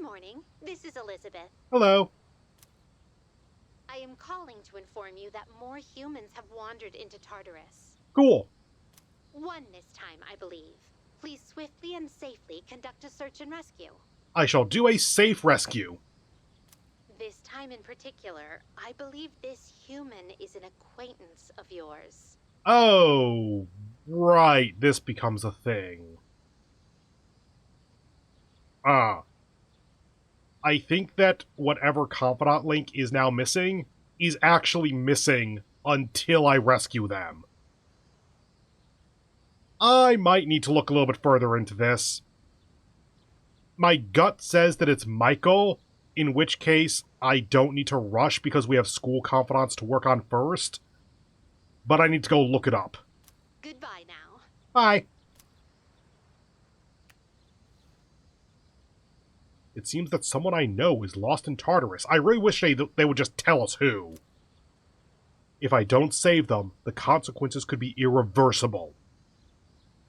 morning. This is Elizabeth. Hello. I am calling to inform you that more humans have wandered into Tartarus. Cool. One this time, I believe. Please swiftly and safely conduct a search and rescue. I shall do a safe rescue. This time in particular, I believe this human is an acquaintance of yours. Oh, right. This becomes a thing. I think that whatever Confidant Link is now missing is actually missing until I rescue them. I might need to look a little bit further into this. My gut says that it's Michael, in which case I don't need to rush because we have school confidants to work on first. But I need to go look it up. Goodbye now. Bye. It seems that someone I know is lost in Tartarus. I really wish they would just tell us who. If I don't save them, the consequences could be irreversible.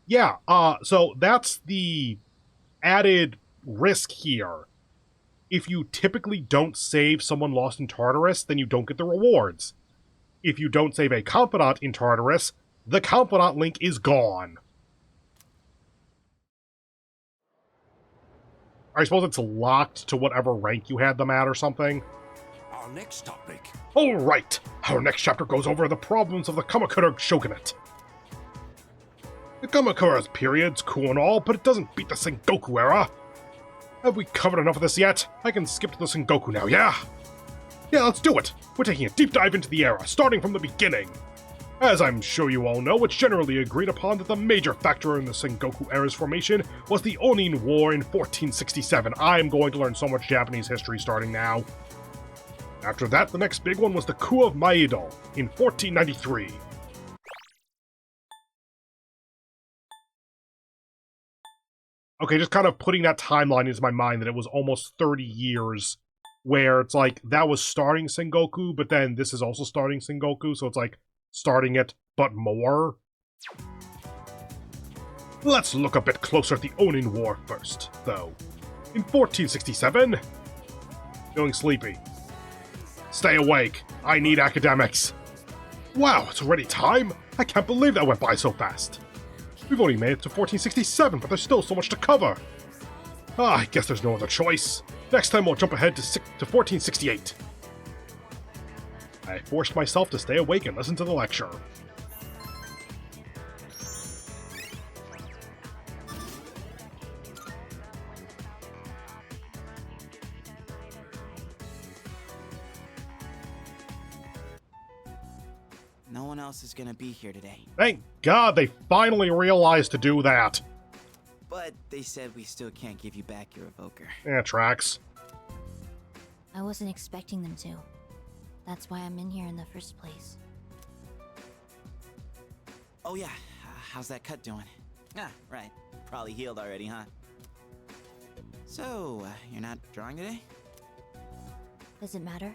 Yeah, so that's the added risk here. If you typically don't save someone lost in Tartarus, then you don't get the rewards. If you don't save a confidant in Tartarus, the confidant link is gone. I suppose it's locked to whatever rank you had them at or something. Our next topic. Alright, our next chapter goes over the problems of the Kamakura shogunate. The Kamakura's period's cool and all, but it doesn't beat the Sengoku era. Have we covered enough of this yet? I can skip to the Sengoku now, yeah? Yeah, let's do it! We're taking a deep dive into the era, starting from the beginning. As I'm sure you all know, it's generally agreed upon that the major factor in the Sengoku era's formation was the Onin War in 1467. I'm going to learn so much Japanese history starting now. After that, the next big one was the coup of Maido in 1493. Okay, just kind of putting that timeline into my mind that it was almost 30 years where it's like, that was starting Sengoku, but then this is also starting Sengoku, so it's like, starting it, but more. Let's look a bit closer at the Onin War first, though. In 1467... Feeling sleepy. Stay awake. I need academics. Wow, it's already time? I can't believe that went by so fast. We've only made it to 1467, but there's still so much to cover. I guess there's no other choice. Next time we'll jump ahead to 1468. I forced myself to stay awake and listen to the lecture. No one else is gonna be here today. Thank God they finally realized to do that. But they said we still can't give you back your evoker. Yeah, tracks. I wasn't expecting them to. That's why I'm in here in the first place. Oh yeah, how's that cut doing? Ah, right. Probably healed already, huh? So, you're not drawing today? Does it matter?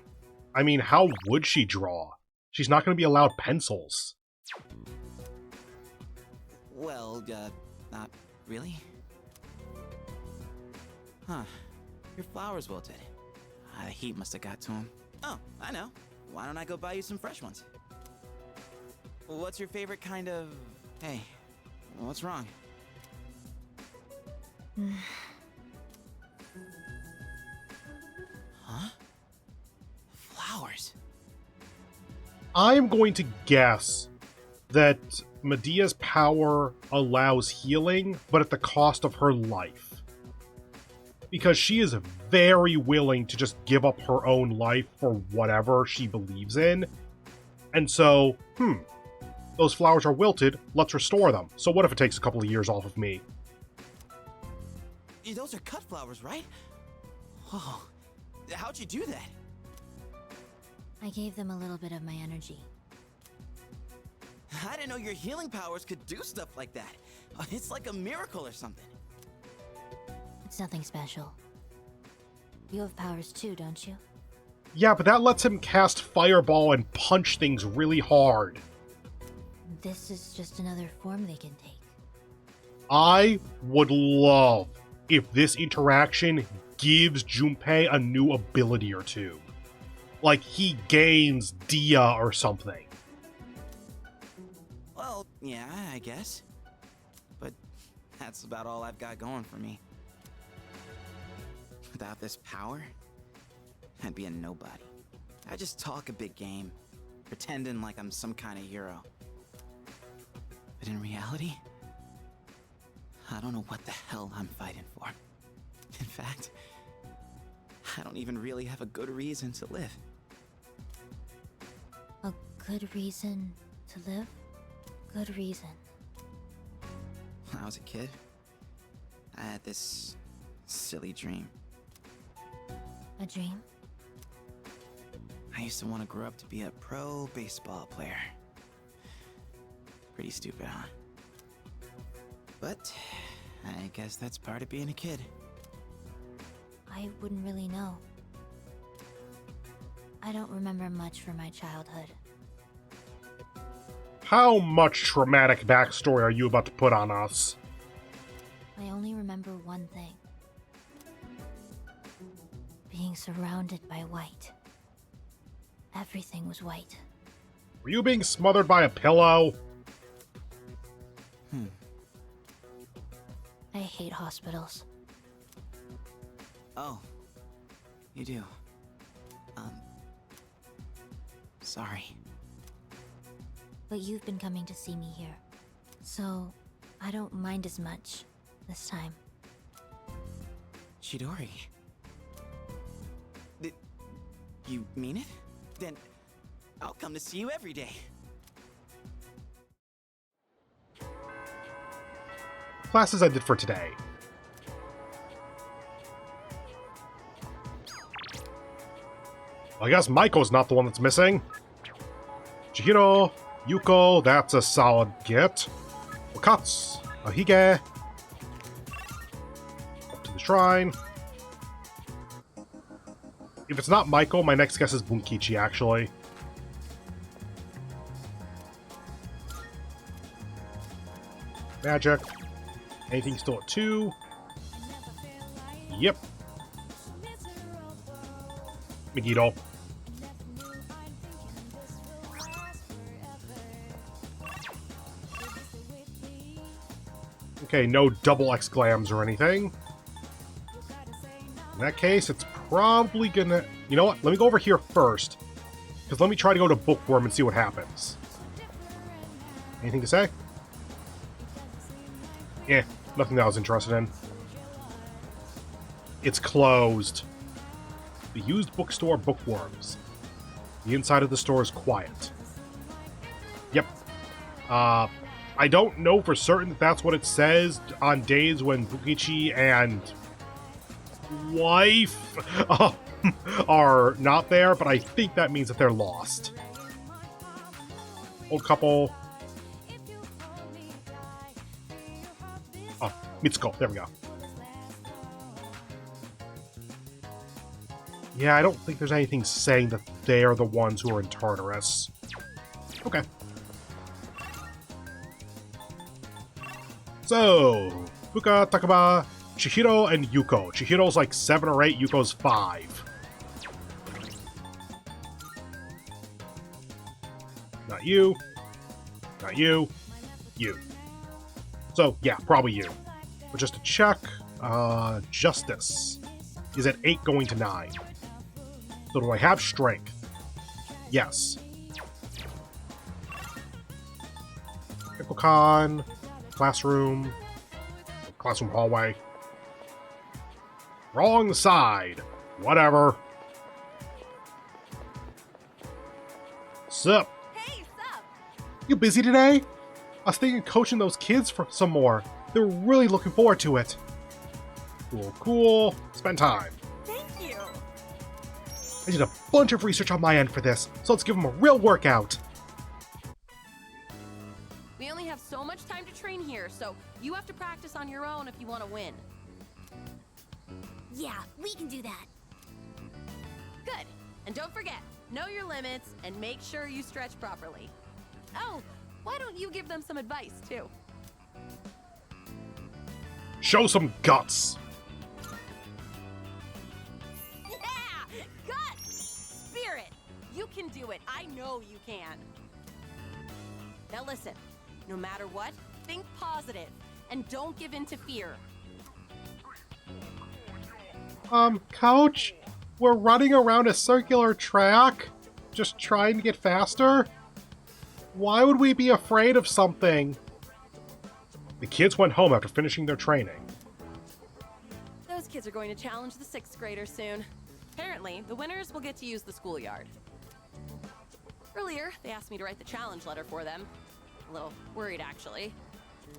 I mean, how would she draw? She's not going to be allowed pencils. Well, not really. Huh. Your flowers wilted. The heat must have got to them. Oh, I know. Why don't I go buy you some fresh ones? What's your favorite kind of... Hey, what's wrong? Huh? Flowers. I'm going to guess that Medea's power allows healing, but at the cost of her life. Because she is very willing to just give up her own life for whatever she believes in. And so, those flowers are wilted, let's restore them. So what if it takes a couple of years off of me? Those are cut flowers, right? Oh, how'd you do that? I gave them a little bit of my energy. I didn't know your healing powers could do stuff like that. It's like a miracle or something. It's nothing special. You have powers too, don't you? Yeah, but that lets him cast Fireball and punch things really hard. This is just another form they can take. I would love if this interaction gives Junpei a new ability or two. Like, he gains Dia or something. Well, yeah, I guess. But that's about all I've got going for me. Without this power, I'd be a nobody. I just talk a big game, pretending like I'm some kind of hero. But in reality, I don't know what the hell I'm fighting for. In fact, I don't even really have a good reason to live. A good reason to live? Good reason. When I was a kid, I had this silly dream. A dream? I used to want to grow up to be a pro baseball player. Pretty stupid, huh? But I guess that's part of being a kid. I wouldn't really know. I don't remember much from my childhood. How much traumatic backstory are you about to put on us? I only remember one thing. Being surrounded by white. Everything was white. Were you being smothered by a pillow? I hate hospitals. Oh, you do. Sorry. But you've been coming to see me here. So, I don't mind as much this time. Chidori. You mean it? Then I'll come to see you every day. Classes ended for today. Well, I guess Maiko's not the one that's missing. Chihiro, Yuko, that's a solid get. Wakatsu, Ahige. Up to the shrine. If it's not Maiko, my next guess is Bunkichi, actually. Magic. Anything still at 2? Yep. Megiddo. Okay, no double exclams or anything. In that case, it's probably gonna... You know what? Let me go over here first. Because let me try to go to Bookworm and see what happens. Anything to say? Eh, nothing that I was interested in. It's closed. The used bookstore Bookworms. The inside of the store is quiet. Yep. I don't know for certain that that's what it says on days when Bukichi and wife are not there, but I think that means that they're lost. Old couple. Oh, Mitsuko. There we go. Yeah, I don't think there's anything saying that they are the ones who are in Tartarus. Okay. So, Fuka, Takaba, Chihiro, and Yuko. Chihiro's like 7 or 8, Yuko's 5. Not you. Not you. You. So, yeah, probably you. But just to check, Justice is at 8 going to 9. So do I have Strength? Yes. Hippocon, Classroom hallway. Wrong side. Whatever. Sup? Hey, sup? You busy today? I was thinking of coaching those kids for some more. They're really looking forward to it. Cool, cool. Spend time. Thank you. I did a bunch of research on my end for this, so let's give them a real workout. We only have so much time to train here, so you have to practice on your own if you want to win. Yeah, we can do that. Good. And don't forget, know your limits and make sure you stretch properly. Oh, why don't you give them some advice, too? Show some guts. You can do it. I know you can. Now listen, no matter what, think positive and don't give in to fear. Coach? We're running around a circular track, just trying to get faster? Why would we be afraid of something? The kids went home after finishing their training. Those kids are going to challenge the 6th graders soon. Apparently, the winners will get to use the schoolyard. Earlier, they asked me to write the challenge letter for them. A little worried, actually.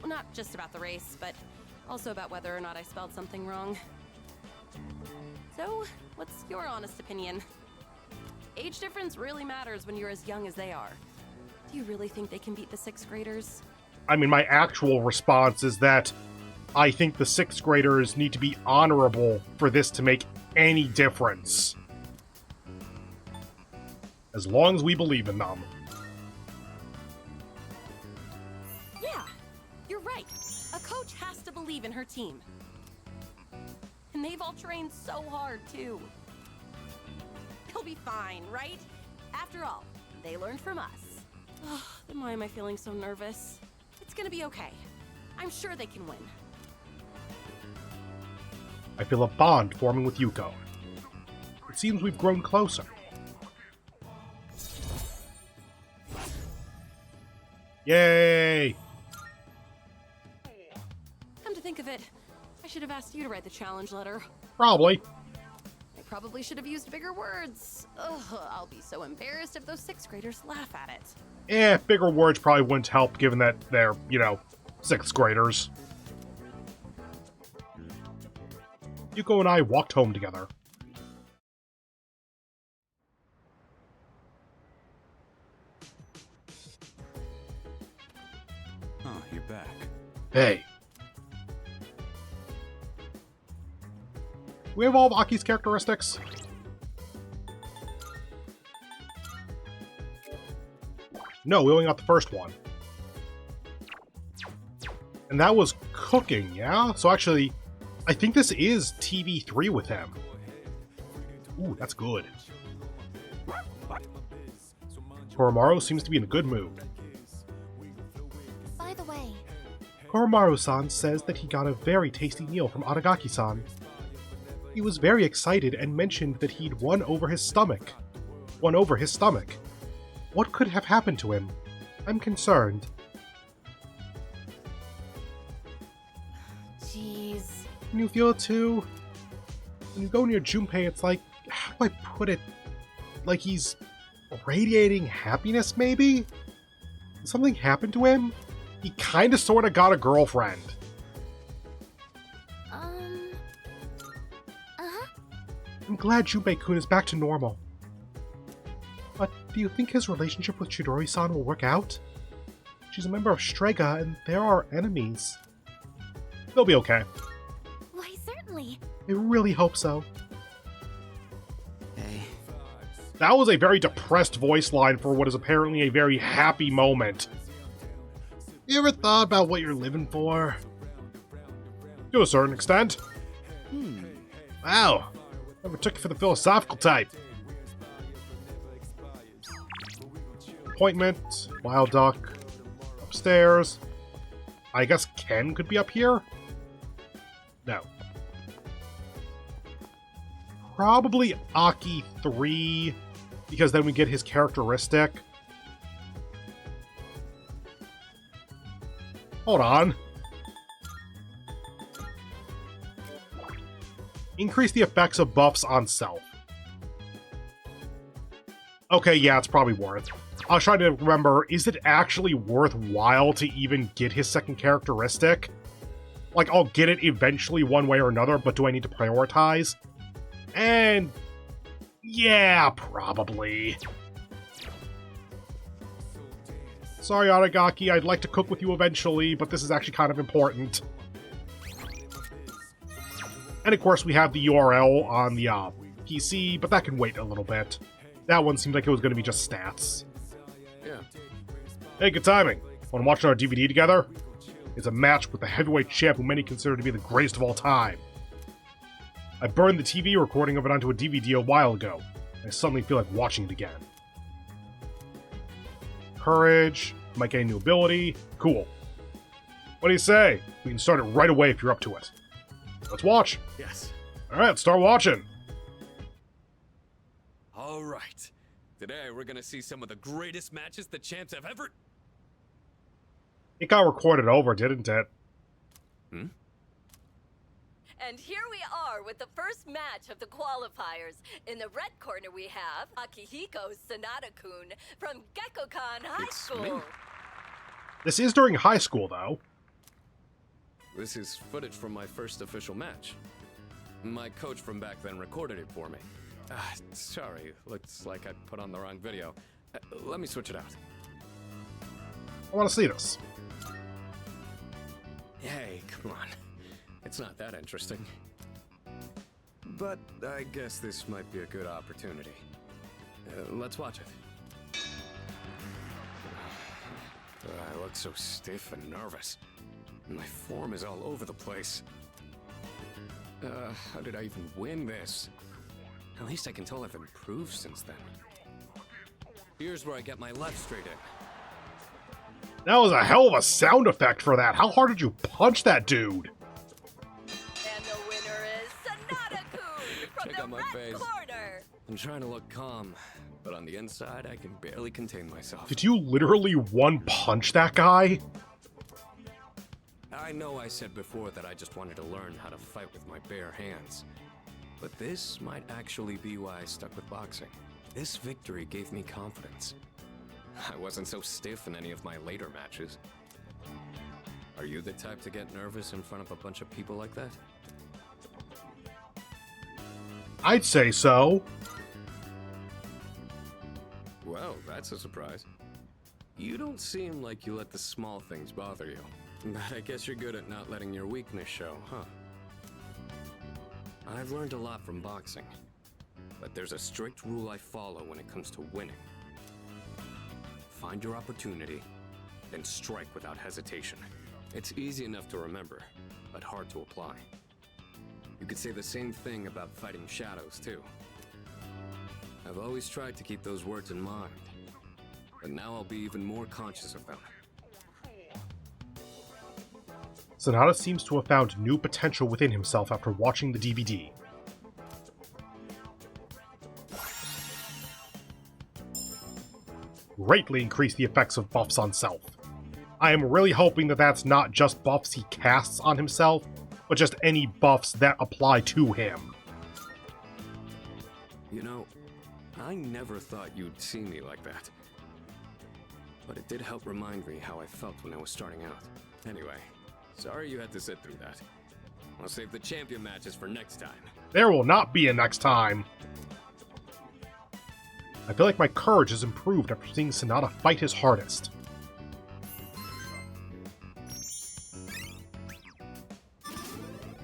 Well, not just about the race, but also about whether or not I spelled something wrong. So, what's your honest opinion? Age difference really matters when you're as young as they are. Do you really think they can beat the 6th graders? I mean, my actual response is that I think the 6th graders need to be honorable for this to make any difference. As long as we believe in them. Yeah, you're right. A coach has to believe in her team. And they've all trained so hard, too. They'll be fine, right? After all, they learned from us. Oh, then why am I feeling so nervous? It's gonna be okay. I'm sure they can win. I feel a bond forming with Yuko. It seems we've grown closer. Yay! Come to think of it, I should have asked you to write the challenge letter. Probably. I probably should have used bigger words. Ugh, I'll be so embarrassed if those 6th graders laugh at it. Bigger words probably wouldn't help given that they're, 6th graders. Yuko and I walked home together. Oh, you're back. Hey. We have all of Aki's characteristics? No, we only got the first one. And that was cooking, yeah? So actually, I think this is TV3 with him. Ooh, that's good. Koromaru seems to be in a good mood. By the way, Koromaru-san says that he got a very tasty meal from Aragaki-san. He was very excited and mentioned that he'd won over his stomach. What could have happened to him? I'm concerned. jeez. Can you feel it too? When you go near Junpei, it's like, how do I put it? Like he's radiating happiness, maybe? Did something happen to him? He kinda sorta got a girlfriend. I'm glad Junpei-kun is back to normal. But do you think his relationship with Chidori-san will work out? She's a member of Strega, and they're our enemies. They'll be okay. Why, certainly. I really hope so. Hey, That was a very depressed voice line for what is apparently a very happy moment. You ever thought about what you're living for? To a certain extent. Wow. Never took you for the philosophical type. Appointment, Wild Duck, upstairs. I guess Ken could be up here? No. Probably Aki 3, because then we get his characteristic. Hold on. Increase the effects of buffs on self. Okay, yeah, it's probably worth. I was trying to remember, is it actually worthwhile to even get his second characteristic? Like, I'll get it eventually one way or another, but do I need to prioritize? And... yeah, probably. Sorry, Aragaki, I'd like to cook with you eventually, but this is actually kind of important. And of course, we have the URL on the PC, but that can wait a little bit. That one seemed like it was going to be just stats. Yeah. Hey, good timing. Want to watch our DVD together? It's a match with the heavyweight champ who many consider to be the greatest of all time. I burned the TV recording of it onto a DVD a while ago. I suddenly feel like watching it again. courage. Might gain new ability. Cool. What do you say? We can start it right away if you're up to it. Let's watch. Yes. Alright, let's start watching. All right. Today we're gonna see some of the greatest matches the champs have ever... It got recorded over, didn't it? Hmm? And here we are with the first match of the qualifiers. In the red corner we have Akihiko Sanada-kun from Gekkokan High It's School. me. This is during high school, though. This is footage from my first official match. My coach from back then recorded it for me. Sorry, looks like I put on the wrong video. Let me switch it out. I want to see this. Hey, come on. It's not that interesting. But I guess this might be a good opportunity. Let's watch it. I look so stiff and nervous. My form is all over the place. How did I even win this? At least I can tell I've improved since then. Here's where I get my left straight in. That was a hell of a sound effect for that. How hard did you punch that dude? And the winner is Sanada-kun from Check the out my red face. corner. I'm trying to look calm, but on the inside, I can barely contain myself. Did you literally one punch that guy? I know I said before that I just wanted to learn how to fight with my bare hands. But this might actually be why I stuck with boxing. This victory gave me confidence. I wasn't so stiff in any of my later matches. Are you the type to get nervous in front of a bunch of people like that? I'd say so. Well, that's a surprise. You don't seem like you let the small things bother you. But I guess you're good at not letting your weakness show, huh? I've learned a lot from boxing, but there's a strict rule I follow when it comes to winning. Find your opportunity, then strike without hesitation. It's easy enough to remember, but hard to apply. You could say the same thing about fighting shadows, too. I've always tried to keep those words in mind, but now I'll be even more conscious of them. Sanada seems to have found new potential within himself after watching the DVD. Greatly increase the effects of buffs on self. I am really hoping that that's not just buffs he casts on himself, but just any buffs that apply to him. You know, I never thought you'd see me like that. But it did help remind me how I felt when I was starting out. Anyway, sorry you had to sit through that. I'll save the champion matches for next time. There will not be a next time. I feel like my courage has improved after seeing Sanada fight his hardest.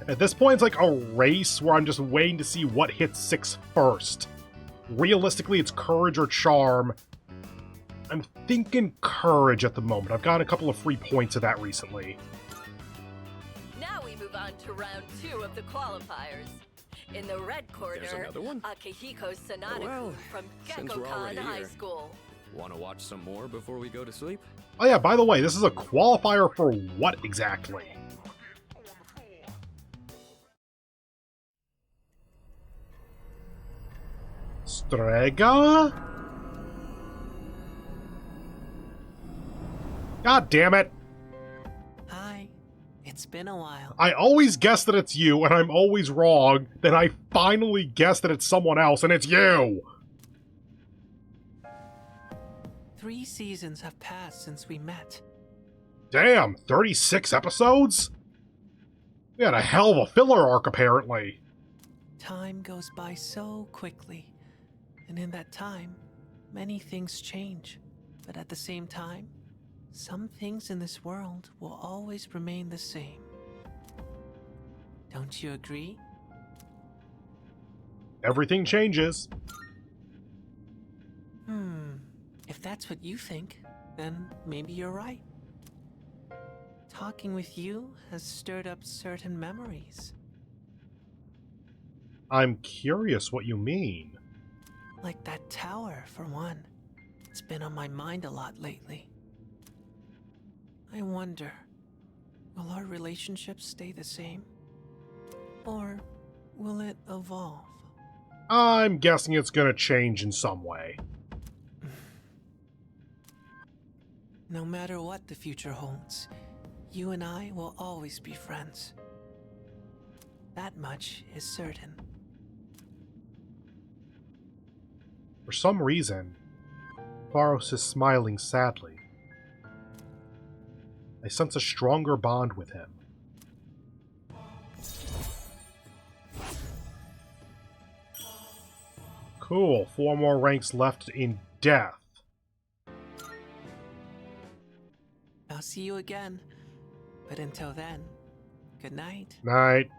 At this point, it's like a race where I'm just waiting to see what hits 6 first. Realistically, it's courage or charm. I'm thinking courage at the moment. I've gotten a couple of free points of that recently. Now we move on to round 2 of the qualifiers. In the red There's corner, another one? Akihiko Sanada-kun Well, from since we're Gekkokan already High here. School. Want to watch some more before we go to sleep? Oh yeah, by the way, this is a qualifier for what exactly? Strega? God damn it! Hi. It's been a while. I always guess that it's you, and I'm always wrong. Then I finally guess that it's someone else, and it's you! 3 seasons have passed since we met. Damn, 36 episodes? We had a hell of a filler arc, apparently. Time goes by so quickly, and in that time, many things change. But at the same time, some things in this world will always remain the same. Don't you agree? Everything changes. If that's what you think, then maybe you're right. Talking with you has stirred up certain memories. I'm curious what you mean. Like that tower, for one. It's been on my mind a lot lately. I wonder, will our relationship stay the same? Or will it evolve? I'm guessing it's gonna change in some way. No matter what the future holds, you and I will always be friends. That much is certain. For some reason, Faros is smiling sadly. I sense a stronger bond with him. Cool, 4 more ranks left in death. I'll see you again. But until then, good night. Night.